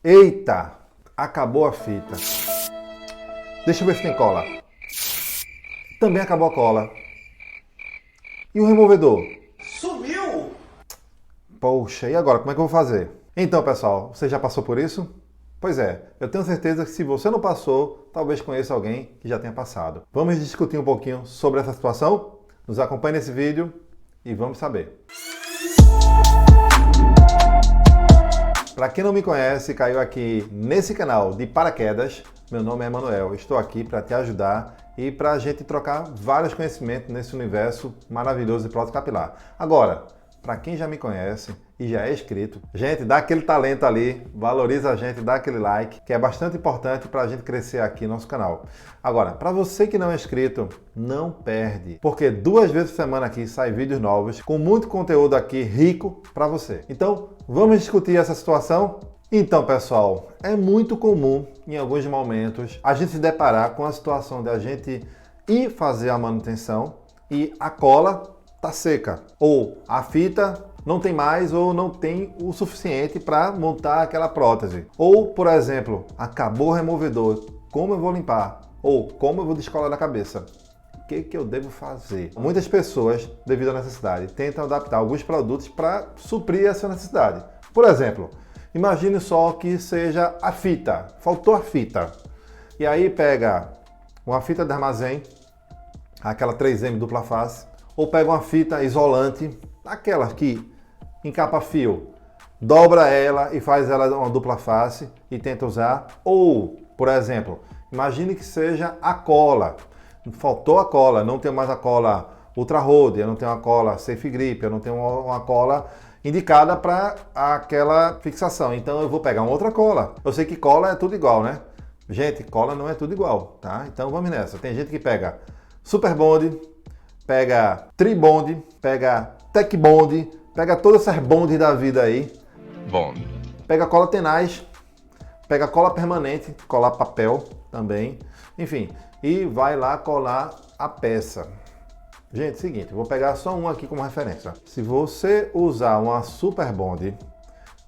Eita, acabou a fita. Deixa eu ver se tem cola. Também acabou a cola. E o removedor? Sumiu! Poxa, e agora? Como é que eu vou fazer? Então, pessoal, você já passou por isso? Pois é, eu tenho certeza que se você não passou, talvez conheça alguém que já tenha passado. Vamos discutir um pouquinho sobre essa situação? Nos acompanhe nesse vídeo e vamos saber. Para quem não me conhece, caiu aqui nesse canal de paraquedas, meu nome é Emanuel, estou aqui para te ajudar e para a gente trocar vários conhecimentos nesse universo maravilhoso de prótese capilar. Agora, para quem já me conhece e já é inscrito, gente, dá aquele talento ali, valoriza a gente, dá aquele like, que é bastante importante para a gente crescer aqui no nosso canal. Agora, para você que não é inscrito, não perde, porque 2 vezes por semana aqui sai vídeos novos, com muito conteúdo aqui rico para você. Então, vamos discutir essa situação? Então, pessoal, é muito comum em alguns momentos a gente se deparar com a situação de a gente ir fazer a manutenção e a cola tá seca, ou a fita não tem mais ou não tem o suficiente para montar aquela prótese. Ou, por exemplo, acabou o removedor, como eu vou limpar? Ou como eu vou descolar da cabeça? O que eu devo fazer? Muitas pessoas, devido à necessidade, tentam adaptar alguns produtos para suprir essa necessidade. Por exemplo, imagine só que seja a fita, faltou a fita. E aí pega uma fita de armazém, aquela 3M dupla face, ou pega uma fita isolante, aquela que encapa fio, dobra ela e faz ela uma dupla face e tenta usar. Ou, por exemplo, imagine que seja a cola. Faltou a cola, não tenho mais a cola Ultra Road, eu não tenho a cola Safe Grip, eu não tenho uma cola indicada para aquela fixação. Então eu vou pegar uma outra cola. Eu sei que cola é tudo igual, né? Gente, cola não é tudo igual, tá? Então vamos nessa. Tem gente que pega Super Bond, pega Tribond, pega Tech Bond, pega todas essas bondes da vida aí. Bond. Pega cola tenaz, pega cola permanente, colar papel também, enfim, e vai lá colar a peça. Gente, seguinte, vou pegar só um aqui como referência. Se você usar uma Super Bond,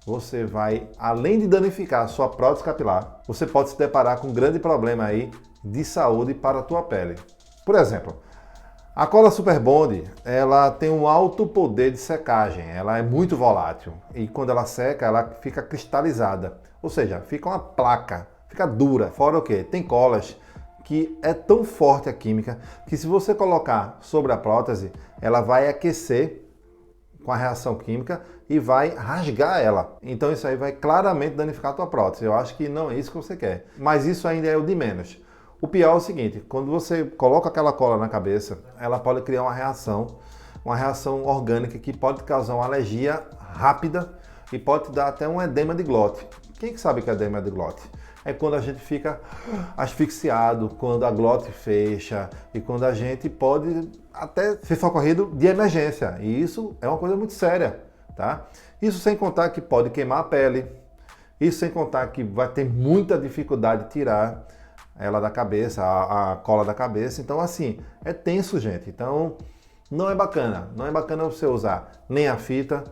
você vai, além de danificar a sua prótese capilar, você pode se deparar com um grande problema aí de saúde para a tua pele. Por exemplo, a cola Super Bond, ela tem um alto poder de secagem, ela é muito volátil e quando ela seca, ela fica cristalizada, ou seja, fica uma placa, fica dura. Fora o que? Tem colas que é tão forte a química que se você colocar sobre a prótese, ela vai aquecer com a reação química e vai rasgar ela. Então isso aí vai claramente danificar a tua prótese. Eu acho que não é isso que você quer, mas isso ainda é o de menos. O pior é o seguinte, quando você coloca aquela cola na cabeça, ela pode criar uma reação orgânica que pode causar uma alergia rápida e pode dar até um edema de glote. Quem que sabe que é edema de glote? É quando a gente fica asfixiado, quando a glote fecha e quando a gente pode até ser socorrido de emergência. E isso é uma coisa muito séria, tá? Isso sem contar que pode queimar a pele, isso sem contar que vai ter muita dificuldade de tirar ela da cabeça, a cola da cabeça. Então, assim, é tenso, gente. Então, não é bacana. Não é bacana você usar nem a fita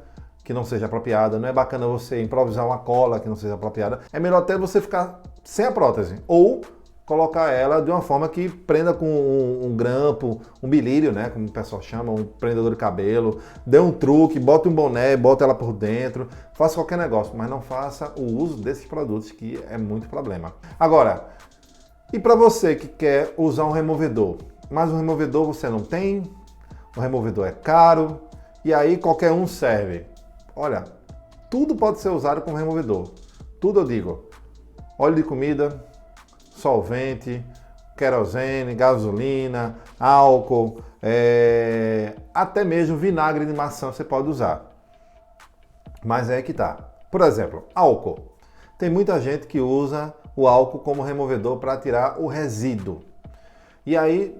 que não seja apropriada, não é bacana você improvisar uma cola que não seja apropriada. É melhor até você ficar sem a prótese ou colocar ela de uma forma que prenda com um grampo, um bilírio, né, como o pessoal chama, um prendedor de cabelo, dê um truque, bota um boné, bota ela por dentro, faça qualquer negócio, mas não faça o uso desses produtos que é muito problema. Agora, e para você que quer usar um removedor, mas o removedor você não tem, o removedor é caro, e aí qualquer um serve. Olha, tudo pode ser usado como removedor. Tudo eu digo, óleo de comida, solvente, querosene, gasolina, álcool, até mesmo vinagre de maçã você pode usar. Mas é que tá. Por exemplo, álcool. Tem muita gente que usa o álcool como removedor para tirar o resíduo. E aí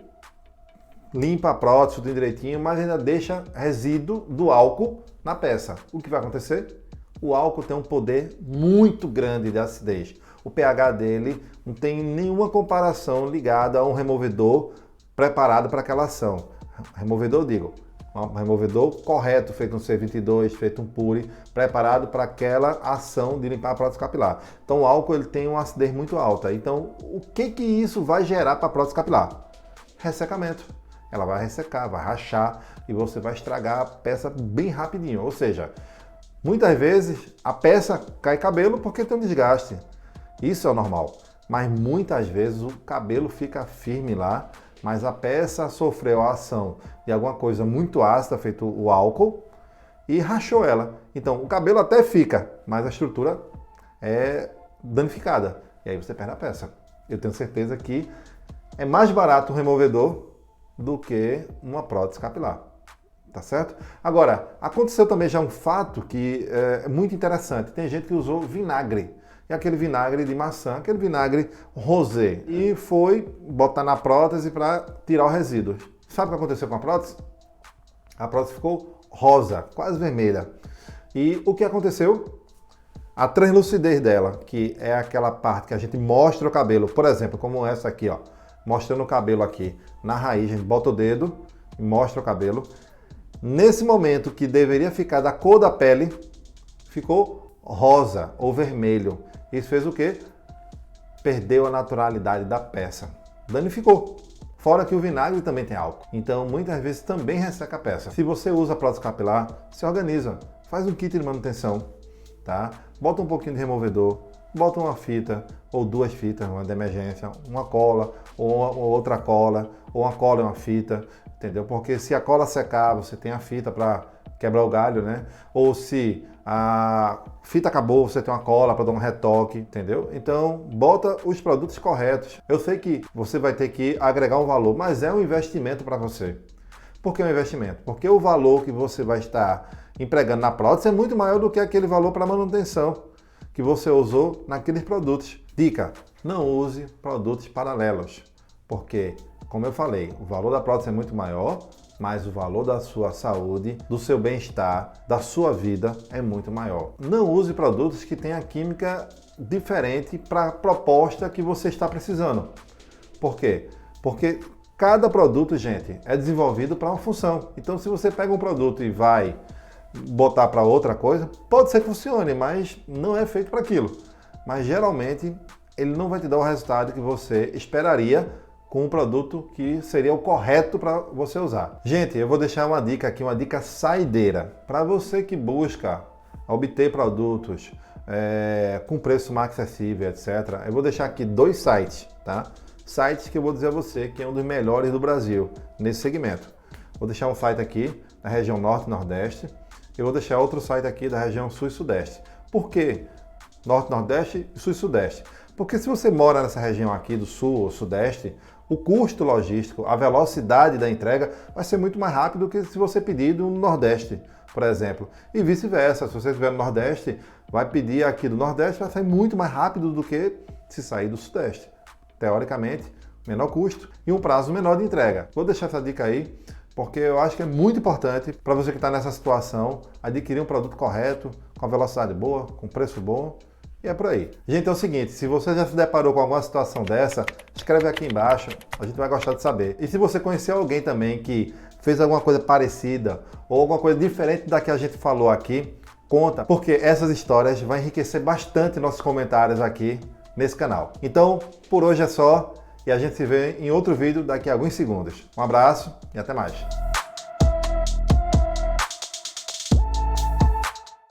limpa a prótese tudo direitinho, mas ainda deixa resíduo do álcool na peça. O que vai acontecer? O álcool tem um poder muito grande de acidez. O pH dele não tem nenhuma comparação ligada a um removedor preparado para aquela ação. Removedor, digo, Um removedor correto, feito um C22, feito um Pure, preparado para aquela ação de limpar a prótese capilar. Então o álcool ele tem uma acidez muito alta. Então o que isso vai gerar para a prótese capilar? Ressecamento. Ela vai ressecar, vai rachar e você vai estragar a peça bem rapidinho. Ou seja, muitas vezes a peça cai cabelo porque tem um desgaste. Isso é o normal. Mas muitas vezes o cabelo fica firme lá, mas a peça sofreu a ação de alguma coisa muito ácida, feito o álcool, e rachou ela. Então o cabelo até fica, mas a estrutura é danificada. E aí você perde a peça. Eu tenho certeza que é mais barato um removedor do que uma prótese capilar. Tá certo? Agora, aconteceu também já um fato que é muito interessante. Tem gente que usou vinagre. E aquele vinagre de maçã, aquele vinagre rosé. E foi botar na prótese para tirar o resíduo. Sabe o que aconteceu com a prótese? A prótese ficou rosa, quase vermelha. E o que aconteceu? A translucidez dela, que é aquela parte que a gente mostra o cabelo. Por exemplo, como essa aqui, ó. Mostrando o cabelo aqui na raiz. A gente bota o dedo e mostra o cabelo. Nesse momento que deveria ficar da cor da pele, ficou rosa ou vermelho. Isso fez o quê? Perdeu a naturalidade da peça. Danificou. Fora que o vinagre também tem álcool. Então, muitas vezes também resseca a peça. Se você usa prótese capilar, se organiza. Faz um kit de manutenção, tá? Bota um pouquinho de removedor, bota uma fita ou duas fitas, uma de emergência, uma cola ou outra cola, ou uma cola e uma fita, entendeu? Porque se a cola secar, você tem a fita para quebrar o galho, né? Ou se a fita acabou, você tem uma cola para dar um retoque, entendeu? Então, bota os produtos corretos. Eu sei que você vai ter que agregar um valor, mas é um investimento para você. Por que um investimento? Porque o valor que você vai estar empregando na prótese é muito maior do que aquele valor para manutenção que você usou naqueles produtos. Dica: não use produtos paralelos, porque, como eu falei, o valor da prótese é muito maior, mas o valor da sua saúde, do seu bem-estar, da sua vida é muito maior. Não use produtos que tenham química diferente para a proposta que você está precisando. Por quê? Porque cada produto, gente, é desenvolvido para uma função. Então, se você pega um produto e vai botar para outra coisa, pode ser que funcione, mas não é feito para aquilo. Mas geralmente ele não vai te dar o resultado que você esperaria com um produto que seria o correto para você usar. Gente, eu vou deixar uma dica aqui, uma dica saideira. Para você que busca obter produtos com preço mais acessível, etc. Eu vou deixar aqui 2 sites, tá? Sites que eu vou dizer a você que é um dos melhores do Brasil nesse segmento. Vou deixar um site aqui da região Norte e Nordeste. Eu vou deixar outro site aqui da região Sul e Sudeste. Por quê? Norte, Nordeste e Sul e Sudeste. Porque se você mora nessa região aqui do Sul ou Sudeste, o custo logístico, a velocidade da entrega vai ser muito mais rápido do que se você pedir do Nordeste, por exemplo. E vice-versa, se você estiver no Nordeste, vai pedir aqui do Nordeste, vai sair muito mais rápido do que se sair do Sudeste. Teoricamente, menor custo e um prazo menor de entrega. Vou deixar essa dica aí, porque eu acho que é muito importante para você que está nessa situação adquirir um produto correto, com velocidade boa, com preço bom. E é por aí. Gente, é o seguinte, se você já se deparou com alguma situação dessa, escreve aqui embaixo, a gente vai gostar de saber. E se você conhecer alguém também que fez alguma coisa parecida ou alguma coisa diferente da que a gente falou aqui, conta, porque essas histórias vão enriquecer bastante nossos comentários aqui nesse canal. Então, por hoje é só e a gente se vê em outro vídeo daqui a alguns segundos. Um abraço e até mais.